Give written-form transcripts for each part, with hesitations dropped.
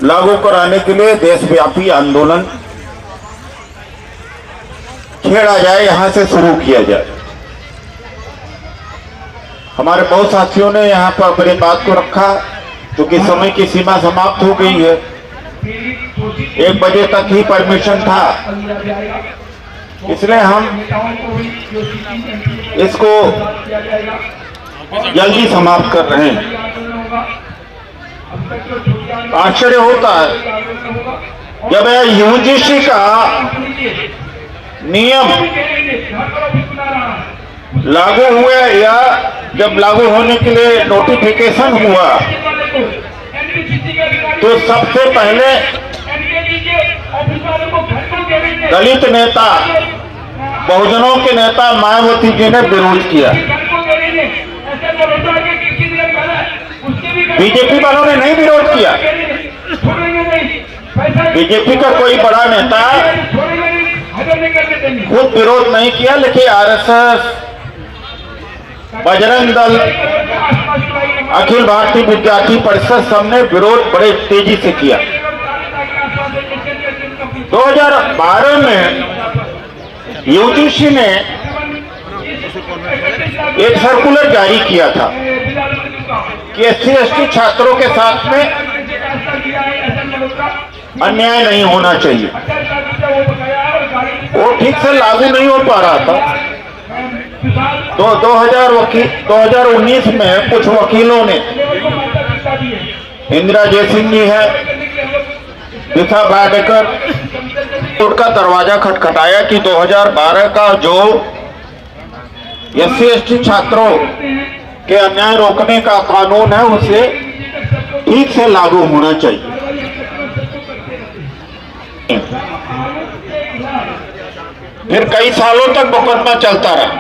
लागू कराने के लिए देशव्यापी आंदोलन छेड़ा जाए, यहां से शुरू किया जाए। हमारे बहुत साथियों ने यहां पर अपनी बात को रखा, क्योंकि समय की सीमा समाप्त हो गई है। 1 बजे तक ही परमिशन था, इसलिए हम इसको जल्दी समाप्त कर रहे हैं। आश्चर्य होता है जब यूजीसी का नियम लागू हुए या जब लागू होने के लिए नोटिफिकेशन हुआ, तो सबसे पहले दलित नेता, बहुजनों के नेता मायावती जी ने विरोध किया। बीजेपी वालों ने नहीं विरोध किया। बीजेपी का कोई बड़ा नेता खुद विरोध नहीं किया, लेकिन आरएसएस, बजरंग दल, अखिल भारतीय विद्यार्थी परिषद सबने विरोध बड़े तेजी से किया। 2012 में यूजीसी ने एक सर्कुलर जारी किया था कि SC/ST छात्रों के साथ में अन्याय नहीं होना चाहिए। वो ठीक से लागू नहीं हो पा रहा था। तो 2019 में कुछ वकीलों ने, इंदिरा जयसिंह जी है, दिशा बाडेकर, उनका दरवाजा खटखटाया कि 2012 का जो SC/ST छात्रों के अन्याय रोकने का कानून है, उसे ठीक से लागू होना चाहिए। फिर कई सालों तक मुकदमा चलता रहा।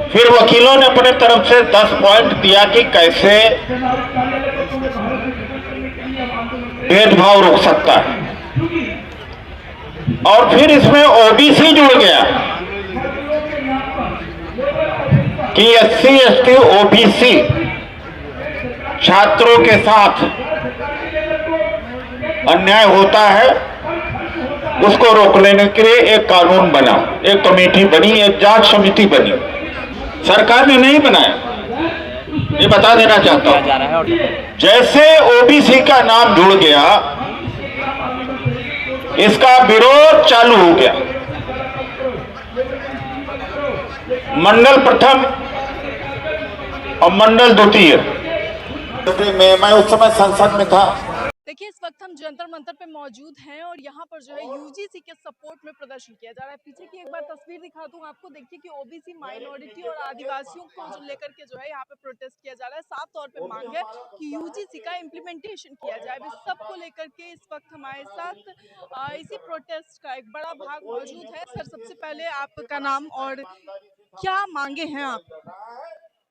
फिर वकीलों ने अपने तरफ से 10 पॉइंट दिया कि कैसे भेदभाव रोक सकता है, और फिर इसमें ओबीसी जुड़ गया कि SC/ST ओबीसी छात्रों के साथ अन्याय होता है, उसको रोक लेने के लिए एक कानून बना, एक कमेटी बनी, एक जांच समिति बनी। सरकार ने नहीं बनाया, ये बता देना चाहता हूं। जैसे ओबीसी का नाम जुड़ गया, इसका विरोध चालू हो गया। मंडल प्रथम और मंडल द्वितीय में, मैं उस समय संसद में था। देखिए, इस वक्त हम जंतर मंतर पे मौजूद हैं और यहाँ पर जो है यूजीसी के सपोर्ट में प्रदर्शन किया जा रहा है। पीछे की एक बार तस्वीर दिखा दूं आपको। देखिए कि ओबीसी, माइनॉरिटी और आदिवासियों को जो लेकर के जो है यहाँ पे प्रोटेस्ट किया जा रहा है। साफ तौर पे मांग है कि यूजीसी का इम्प्लीमेंटेशन किया जाए। इस सब को लेकर के इस वक्त हमारे साथ इसी प्रोटेस्ट का एक बड़ा भाग मौजूद है। सर, सबसे पहले आपका नाम और क्या मांगे हैं आप?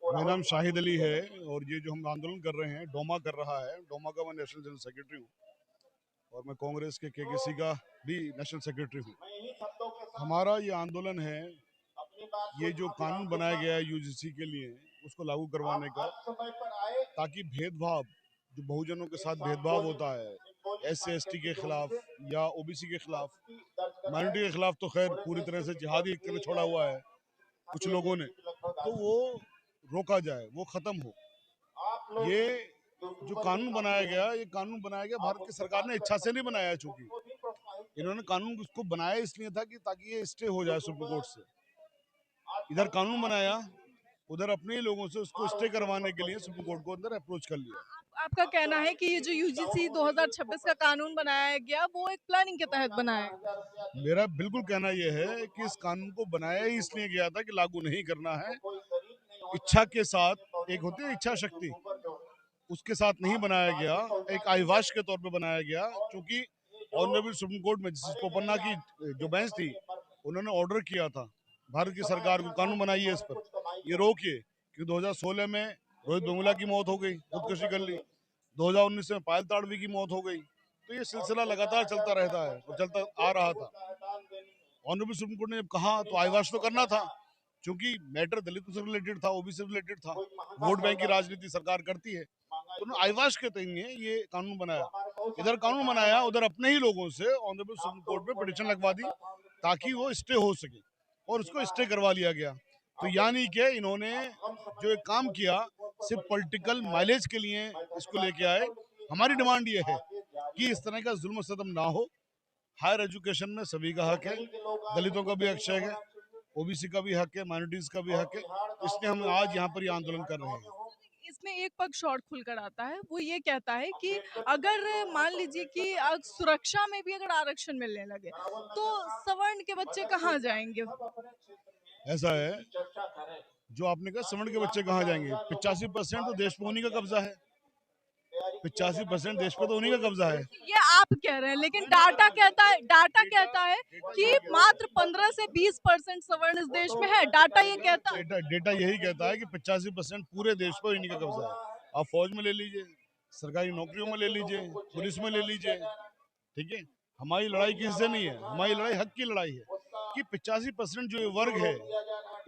मेरा नाम शाहिद अली है और ये जो हम आंदोलन कर रहे हैं, डोमा कर रहा है। डोमा का मैं नेशनल जनरल सेक्रेटरी हूँ और मैं कांग्रेस के केकेसी का भी नेशनल सेक्रेटरी हूँ। हमारा ये आंदोलन है, ये जो कानून बनाया गया है यूजीसी के लिए, उसको लागू करवाने का, ताकि भेदभाव, जो बहुजनों के साथ भेदभाव होता है, SC/ST के खिलाफ या ओबीसी के खिलाफ, माइनॉरिटी के खिलाफ तो खैर पूरी तरह से जिहादी एक तरह छोड़ा हुआ है कुछ लोगों ने, तो वो रोका जाए, वो खत्म हो। ये जो कानून बनाया गया, ये कानून बनाया गया भारत की सरकार ने इच्छा से नहीं बनाया, चूंकि इन्होंने कानून उसको बनाया इसलिए था कि ताकि ये स्टे हो जाए सुप्रीम कोर्ट से। इधर कानून बनाया, उधर अपने ही लोगों से उसको स्टे करवाने के लिए सुप्रीम कोर्ट को अंदर अप्रोच कर लिया। आपका कहना है कि ये जो यूजीसी 2026 का कानून बनाया गया, वो एक प्लानिंग के तहत बनाया है? मेरा बिल्कुल कहना यह है कि इस कानून को बनाया ही इसलिए गया था कि लागू नहीं करना है। इच्छा के साथ, एक होती है इच्छा शक्ति, उसके साथ नहीं बनाया गया, एक आईवाश के तौर पे बनाया गया। क्योंकि ऑनरेबल सुप्रीम कोर्ट में जस्टिस पोपन्ना की जो बेंच थी, उन्होंने ऑर्डर किया था भारत की सरकार को, कानून बनाइए इस पर, ये रोकिए, कि 2016 में रोहित वेमुला की मौत हो गई, खुदकुशी कर ली, 2019 में पायल ताड़वी की मौत हो गई। तो ये सिलसिला लगातार चलता रहता है और चलता आ रहा था। ऑनरेबल सुप्रीम कोर्ट ने जब कहा तो आईवाश तो करना था, क्योंकि मैटर दलितों से रिलेटेड था, ओबीसी से रिलेटेड था। वोट बैंक की राजनीति सरकार करती है, तो उन्होंने आईवाश के तहत ये कानून बनाया। इधर कानून बनाया, उधर अपने ही लोगों से ऑनरेबल सुप्रीम कोर्ट में पिटीशन लगवा दी ताकि वो स्टे हो सके, और उसको स्टे करवा लिया गया। तो यानी कि इन्होंने जो एक काम किया सिर्फ पॉलिटिकल माइलेज के लिए इसको लेके आए। हमारी डिमांड ये है कि इस तरह का जुल्म सतम ना हो। हायर एजुकेशन में सभी का हक है, दलितों का भी हक है, ओबीसी का भी हक है, माइनॉरिटीज का भी हक है। इसलिए हम आज यहाँ पर ये आंदोलन कर रहे हैं। इसमें एक पक्ष और खुलकर आता है, वो ये कहता है कि अगर मान लीजिए कि सुरक्षा में भी अगर आरक्षण मिलने लगे तो सवर्ण के बच्चे कहाँ जाएंगे? ऐसा है, जो आपने कहा सवर्ण के बच्चे कहाँ जाएंगे, 85% तो देश पे उन्हीं का कब्जा है। 85% देश पे तो उन्हीं का कब्जा है। ये आप कह रहे हैं, लेकिन डाटा कहता है कि मात्र 15 से 20% सवर्ण इस देश में है। डाटा ये कहता है। डेटा यही कहता है कि 85% पूरे देश पर इन्हीं का कब्जा है। आप फौज में ले लीजिए, सरकारी नौकरियों में ले लीजिए, पुलिस में ले लीजिए, ठीक है। हमारी लड़ाई किससे नहीं है, हमारी लड़ाई हक की लड़ाई है कि 85% जो ये वर्ग है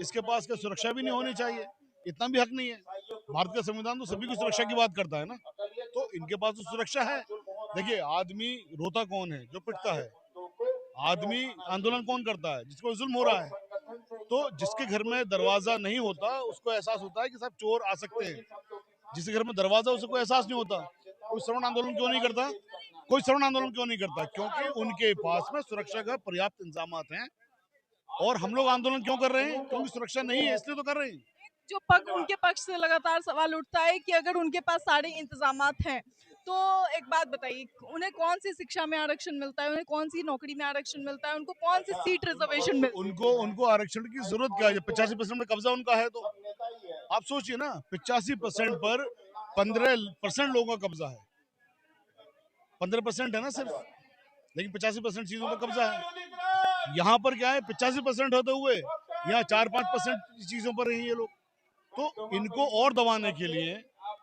इसके पास क्या सुरक्षा भी नहीं होनी चाहिए, इतना भी हक नहीं है। भारत का संविधान तो सभी की सुरक्षा की बात करता है ना, तो इनके पास तो सुरक्षा है। देखिए, आदमी रोता कौन है, जो पिटता है। आदमी आंदोलन कौन करता है, जिसको जुल्म हो रहा है। तो जिसके घर में दरवाजा नहीं होता उसको एहसास होता है कि साहब चोर आ सकते हैं। जिसके घर में दरवाजा उसको एहसास नहीं होता। कोई श्रवण आंदोलन क्यों नहीं करता? कोई श्रवण आंदोलन क्यों नहीं करता? क्योंकि उनके पास में सुरक्षा का पर्याप्त इंतजाम हैं। और हम लोग आंदोलन क्यों कर रहे हैं? क्योंकि सुरक्षा नहीं है, इसलिए तो कर रहे हैं। जो पग उनके पक्ष से लगातार सवाल उठता है कि अगर उनके पास सारे इंतजामात हैं, तो एक बात बताइए, उन्हें कौन सी शिक्षा में आरक्षण मिलता है, उन्हें कौन सी नौकरी में आरक्षण मिलता है, उनको कौन सी सीट रिजर्वेशन मिलती है? उनको आरक्षण की जरूरत क्या है? 85% में कब्जा उनका है, तो आप सोचिए ना, 85% पर 15% लोगों का कब्जा है। 15% है ना सिर्फ, लेकिन 85% चीजों का कब्जा है। यहाँ पर क्या है, 85% होते हुए यहाँ 4-5% चीजों पर ही ये लोग। तो इनको और दबाने के लिए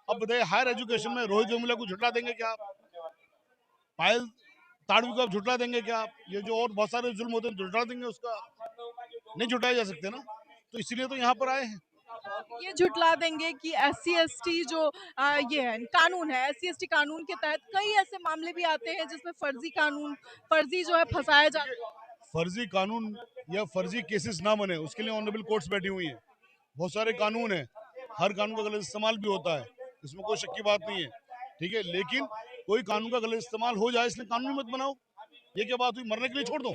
अब बताइए, हायर एजुकेशन में रोहित वेमुला को झुटला देंगे क्या आप? पायल ताड़वी को आप झुटला देंगे क्या आप? ये जो और बहुत सारे जुल्म होते हैं झुटला देंगे उसका? नहीं झुटाए जा सकते ना, तो इसीलिए तो यहाँ पर आए हैं। ये झुटला देंगे कि SC ST जो ये है कानून है, SC ST कानून के तहत कई ऐसे मामले भी आते हैं जिसमें फर्जी जो है फंसाया जाता है। फर्जी कानून या फर्जी केसेस ना बने, उसके लिए ऑनरेबल कोर्ट्स बैठी हुई हैं। बहुत सारे कानून हैं, हर कानून का गलत इस्तेमाल भी होता है, इसमें कोई शक की बात नहीं है, ठीक है। लेकिन कोई कानून का गलत इस्तेमाल हो जाए इसलिए कानून मत बनाओ। ये क्या बात हुई, मरने के लिए छोड़ दो।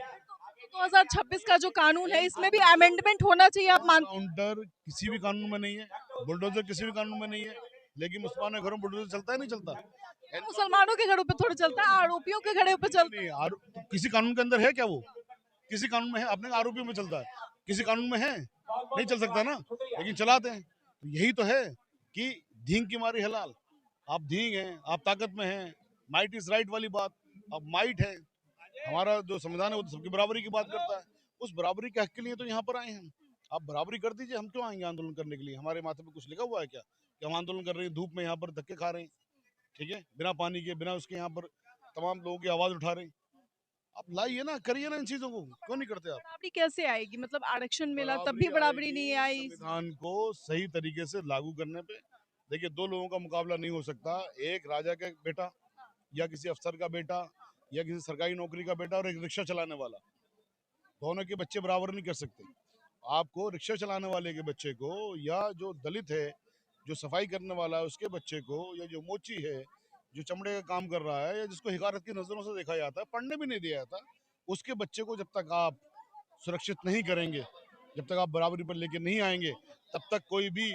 2026 का जो कानून है इसमें भी अमेंडमेंट होना चाहिए, आप मानते हैं? काउंटर किसी भी कानून में नहीं है, बुलडोजर किसी भी कानून में नहीं है, लेकिन मुसलमानों के घरों में बुलडोजर चलता है, नहीं चलता? मुसलमानों के घरों पे थोड़े चलता है, आरोपियों के घरों पे चलता है। नहीं, तो किसी कानून के अंदर है क्या वो? किसी कानून में है? अपने आरोपियों में चलता है, किसी कानून में है? नहीं चल सकता ना, लेकिन चलाते हैं। तो यही तो है कि धींग की मारी हलाल। आप धींग हैं, आप ताकत में हैं, माइट इज राइट वाली बात। अब माइट है, हमारा जो संविधान है वो तो सबकी बराबरी की बात करता है। उस बराबरी के हक के लिए तो यहाँ पर आए हैं। आप बराबरी कर दीजिए, हम क्यों आएंगे आंदोलन करने के लिए? हमारे माथे पे कुछ लिखा हुआ है क्या कि हम आंदोलन कर रहे हैं? धूप में यहाँ पर धक्के खा रहे हैं, ठीक है, बिना पानी के, बिना उसके यहाँ पर तमाम लोगों की आवाज उठा रहे हैं। आप लाइए ना, करिए ना इन चीजों को, क्यों नहीं करते आप? बराबरी कैसे आएगी? मतलब आरक्षण मिला तब भी बराबरी नहीं आई। संविधान को सही तरीके से लागू करने पे। देखिए, दो लोगों का मुकाबला नहीं हो सकता, एक राजा का बेटा या किसी अफसर का बेटा या किसी सरकारी नौकरी का बेटा और एक रिक्शा चलाने वाला, दोनों के बच्चे बराबर नहीं कर सकते। आपको रिक्शा चलाने वाले के बच्चे को, या जो दलित है जो सफाई करने वाला है उसके बच्चे को, या जो मोची है जो चमड़े का काम कर रहा है, या जिसको हिकारत की नजरों से देखा जाता है, पढ़ने भी नहीं दिया जाता, उसके बच्चे को जब तक आप सुरक्षित नहीं करेंगे, जब तक आप बराबरी पर लेके नहीं आएंगे, तब तक कोई भी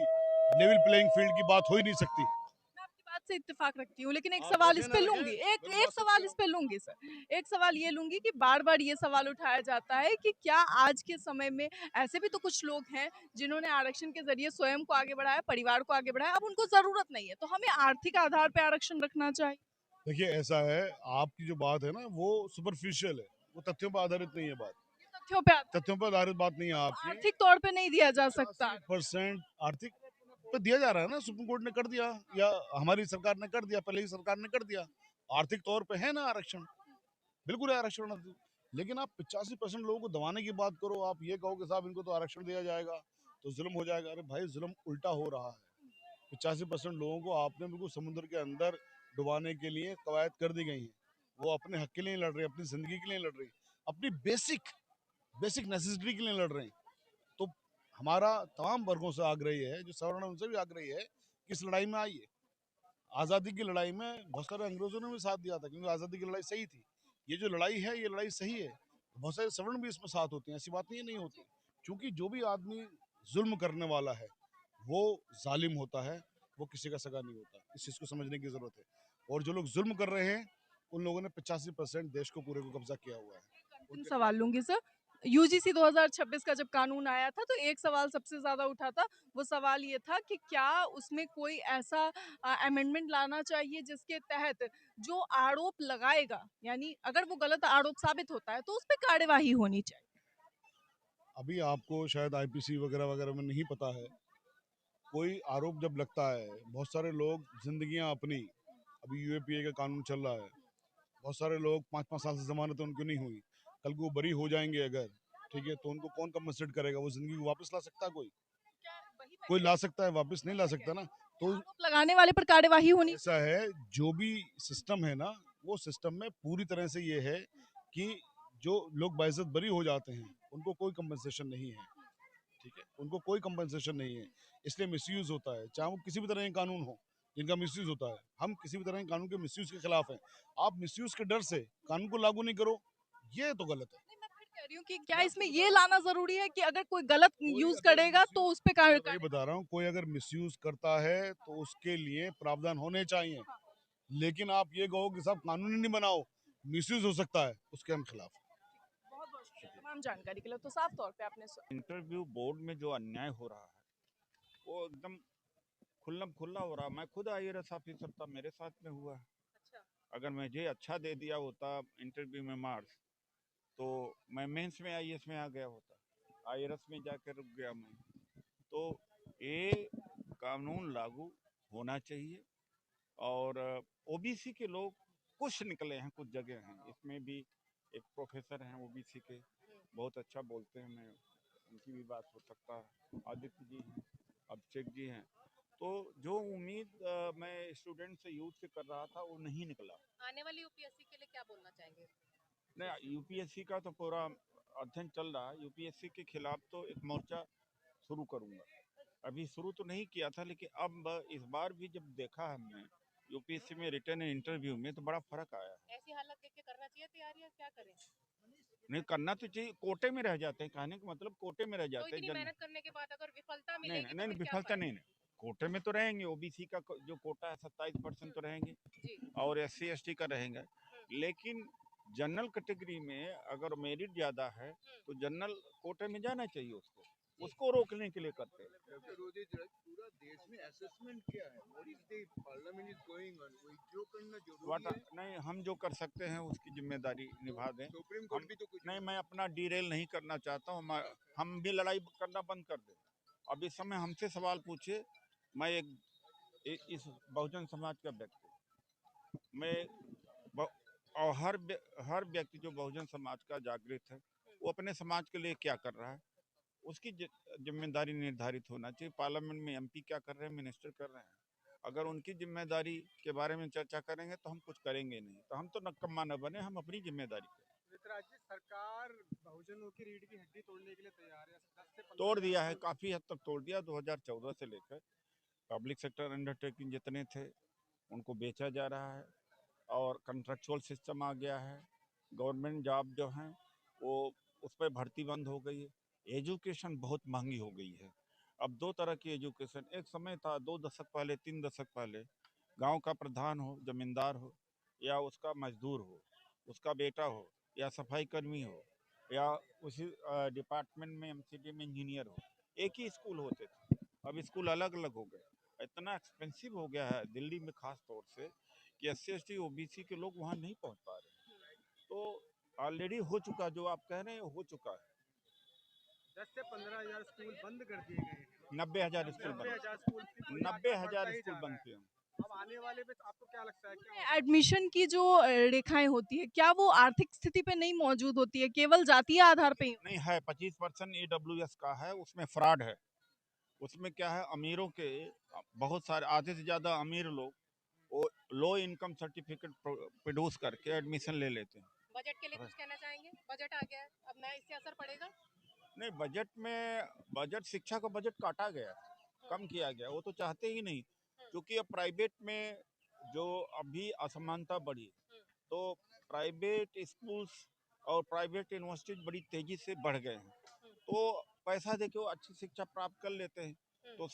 लेवल प्लेइंग फील्ड की बात हो ही नहीं सकती। मैं आपकी बात से इत्तेफाक रखती हूँ, लेकिन एक आप सवाल रखें इस ना पे रखें, लूंगी, एक मैं एक बात सवाल सकता इस पे लूंगी सर। एक सवाल ये लूंगी कि बार बार ये सवाल उठाया जाता है कि क्या आज के समय में ऐसे भी तो कुछ लोग हैं जिन्होंने आरक्षण के जरिए स्वयं को आगे बढ़ाया, परिवार को आगे बढ़ाया, अब उनको जरूरत नहीं है, तो हमें आर्थिक आधार पे आरक्षण रखना चाहिए? देखिए, ऐसा है, आपकी जो बात है ना वो सुपरफिशियल है, वो तथ्यों पर आधारित नहीं है बात। तथ्यों पे तथ्यों पर आधारित बात नहीं है आपकी। आर्थिक तौर पे नहीं दिया जा सकता। 80% आर्थिक पे दिया जा रहा है ना, सुप्रीम कोर्ट ने कर दिया या हमारी सरकार ने कर दिया, पहले की सरकार ने कर दिया। आर्थिक तौर पे है ना आरक्षण, बिल्कुल है आरक्षण। लेकिन आप 85% लोगों को दबाने की बात करो, आप ये कहो कि साहब इनको तो आरक्षण दिया जाएगा तो जुल्म हो जाएगा। अरे भाई, जुल्म उल्टा हो रहा है। 85% लोगों को आपने बिल्कुल समुद्र के अंदर डुबाने के लिए कवायद कर दी गई है। वो अपने हक के लिए लड़ रहे हैं, अपनी जिंदगी के लिए लड़ रहे हैं, अपनी बेसिक नेसेसिटी के लिए लड़ रहे हैं। तो हमारा तमाम वर्गों से आग्रह है, जो सवर्ण उनसे भी आग्रह है कि इस लड़ाई में आइए। आज़ादी की लड़ाई में बहुत सारे अंग्रेजों ने भी साथ दिया था, क्योंकि आज़ादी की लड़ाई सही थी। ये जो लड़ाई है, ये लड़ाई सही है। बहुत सारे सवर्ण भी इसमें साथ होते हैं, ऐसी बात नहीं होती। क्योंकि जो भी आदमी जुल्म करने वाला है वो जालिम होता है, वो किसी का सगा नहीं होता। इस चीज़ को समझने की ज़रूरत है। और जो लोग जुल्म कर रहे हैं उन लोगों ने 85% देश को पूरे को कब्जा किया हुआ है। अंतिम सवाल लूंगी सर। यूजीसी 2026 का जब कानून आया था तो एक सवाल सबसे ज्यादा उठा था। वो सवाल ये था कि क्या उसमें कोई ऐसा अमेंडमेंट लाना चाहिए जिसके तहत जो आरोप लगाएगा, यानी अगर वो गलत आरोप साबित होता है तो उस पर कार्यवाही होनी चाहिए। अभी आपको शायद आईपीसी वगैरह वगैरह में नहीं पता है। कोई आरोप जब लगता है, बहुत सारे लोग जिंदगियां अपनी, अभी यूएपीए का कानून चल रहा है, बहुत सारे लोग 5-5 साल से जमानत उनकी नहीं हुई, कल को वो बरी हो जाएंगे अगर, ठीक है, तो उनको कौन कंपनसेट करेगा? वो जिंदगी को वापस ला सकता है? कोई ला सकता है? वापस नहीं ला सकता ना। तो आरोप लगाने वाले पर कार्यवाही होनी। ऐसा है, जो भी सिस्टम है ना, वो सिस्टम में पूरी तरह से ये है कि जो लोग बाइज्जत बरी हो जाते हैं उनको कोई कंपनसेशन नहीं है, ठीक है, उनको कोई कंपनसेशन नहीं है। इसलिए मिसयूज होता है, चाहे वो किसी भी तरह के कानून हो जिनका मिसयूज होता है। हम किसी भी तरह के कानून के मिसयूज के खिलाफ हैं। आप मिसयूज के डर से कानून को लागू नहीं करो, ये तो गलत है। नहीं, मैं फिर कह रही हूँ कि क्या इसमें ये लाना जरूरी है कि अगर कोई गलत कोई यूज अगर करेगा तो misuse- उस पे मैं वही बता रहा हूँ, कोई अगर मिसयूज करता है तो उसके लिए प्रावधान होने चाहिए। लेकिन आप ये कहो कि साहब कानून ही नहीं बनाओ, मिसयूज हो सकता है, उसके हम खिलाफ हैं। बहुत बहुत शुक्रिया तमाम जानकारी के लिए। तो साफ तौर पे आपने इंटरव्यू बोर्ड में जो अन्याय हो रहा है वो एकदम खुल्लम खुल्ला हो रहा है। मैं खुद आईएएस ऑफिसर था, मेरे साथ में हुआ है। अगर मुझे अच्छा दे दिया होता इंटरव्यू में मार्क्स, तो मैं मेंस में आईएएस में आ गया होता, आईआरएस में जाकर रुक गया मैं। तो ये कानून लागू होना चाहिए। और ओबीसी के लोग कुछ निकले हैं, कुछ जगह हैं, इसमें भी एक प्रोफेसर हैं ओबीसी के, बहुत अच्छा बोलते हैं, मैं उनकी भी बात हो सकता है। आदित्य जी हैं, अभिषेक जी हैं। तो जो उम्मीद मैं स्टूडेंट से, यूथ से कर रहा था, वो नहीं निकला। आने वाली यूपीएससी के लिए क्या बोलना चाहेंगे? नहीं, यूपीएससी का तो पूरा अध्ययन चल रहा है। यूपीएससी के खिलाफ तो एक मोर्चा शुरू करूंगा। अभी शुरू तो नहीं किया था, लेकिन अब इस बार भी जब देखा हमने यूपीएससी में रिटर्न इंटरव्यू में, तो बड़ा फर्क आया है। ऐसी हालत देख के करना चाहिए तैयारी, या क्या करें? नहीं करना तो चाहिए, कोटे में रह जाते हैं, कहने का मतलब कोटे में रह तो जाते हैं इतनी मेहनत करने के बाद अगर विफलता नहीं मिलेगी नहीं तो नहीं, फिर क्या विफलता फायदा? नहीं, कोटे में तो रहेंगे। ओबीसी का जो कोटा है 27% तो रहेंगे, जी। और एससी एसटी का रहेगा। लेकिन जनरल कैटेगरी में अगर मेरिट ज्यादा है तो जनरल कोटे में जाना चाहिए उसको, उसको रोकने के लिए करते हैं। डॉक्टर रोजी पूरा देश में असेसमेंट क्या है? What is the parliament is going on, वो जो करना जरूरी है। नहीं, हम जो कर सकते हैं उसकी जिम्मेदारी निभा दें। सुप्रीम कोर्ट भी तो कुछ नहीं, मैं अपना डीरेल नहीं करना चाहता हूँ। हम भी लड़ाई करना बंद कर दें। अब इस समय हमसे सवाल पूछिए। मैं इस बहुजन समाज का व्यक्ति, मैं और हर व्यक्ति जो बहुजन समाज का जागृत है, वो अपने समाज के लिए क्या कर रहा है, उसकी जिम्मेदारी निर्धारित होना चाहिए। पार्लियामेंट में एमपी क्या कर रहे हैं, मिनिस्टर कर रहे हैं, अगर उनकी जिम्मेदारी के बारे में चर्चा करेंगे तो हम कुछ करेंगे नहीं। तो हम तो नक्कम्मा न बने, हम अपनी जिम्मेदारी करें। राज्य सरकार बहुजनों की रीढ़ की हड्डी तोड़ने के लिए तैयार है। 10 से 15 तोड़ दिया है, काफ़ी हद तक तोड़ दिया। 2014 से लेकर पब्लिक सेक्टर अंडरटेकिंग जितने थे उनको बेचा जा रहा है, और कंट्रेक्चुअल सिस्टम आ गया है। गवर्नमेंट जॉब जो हैं वो उस पर भर्ती बंद हो गई है। एजुकेशन बहुत महंगी हो गई है। अब दो तरह की एजुकेशन, एक समय था 2 दशक पहले, 3 दशक पहले, गांव का प्रधान हो, जमींदार हो, या उसका मजदूर हो, उसका बेटा हो, या सफाई कर्मी हो, या उसी डिपार्टमेंट में एमसीडी में इंजीनियर हो, एक ही स्कूल होते थे। अब स्कूल अलग अलग हो गए। इतना एक्सपेंसिव हो गया है दिल्ली में खास तौर से कि एससी एसटी ओबीसी के लोग वहाँ नहीं पहुँच पा रहे। तो ऑलरेडी हो चुका, जो आप कह रहे हैं हो चुका है। 10 से 15,000 स्कूल बंद कर दिए गए हैं। 90,000 स्कूल बंद, 90,000 स्कूल 90,000 स्कूल बंद किए। अब आने वाले में आपको क्या लगता है क्या एडमिशन की जो रेखाएं होती है, क्या वो आर्थिक स्थिति पे नहीं मौजूद होती है, केवल जातीय आधार पे ही? नहीं है, 25% EWS का है, उसमें फ्रॉड है। उसमें क्या है, अमीरों के बहुत सारे, आधे से ज़्यादा अमीर लोग वो लो इनकम सर्टिफिकेट प्रोड्यूस करके एडमिशन ले लेते हैं। बजट के लिए कुछ कहना चाहेंगे? बजट आ गया है, अब नया इससे असर पड़ेगा? नहीं, बजट शिक्षा का बजट काटा गया, कम किया गया, वो तो चाहते ही नहीं, क्योंकि अब प्राइवेट में जो अभी असमानता बढ़ी, तो प्राइवेट स्कूल्स और प्राइवेट यूनिवर्सिटीज बड़ी तेजी से बढ़ गए हैं, तो पैसा देके वो अच्छी शिक्षा प्राप्त कर लेते हैं, तो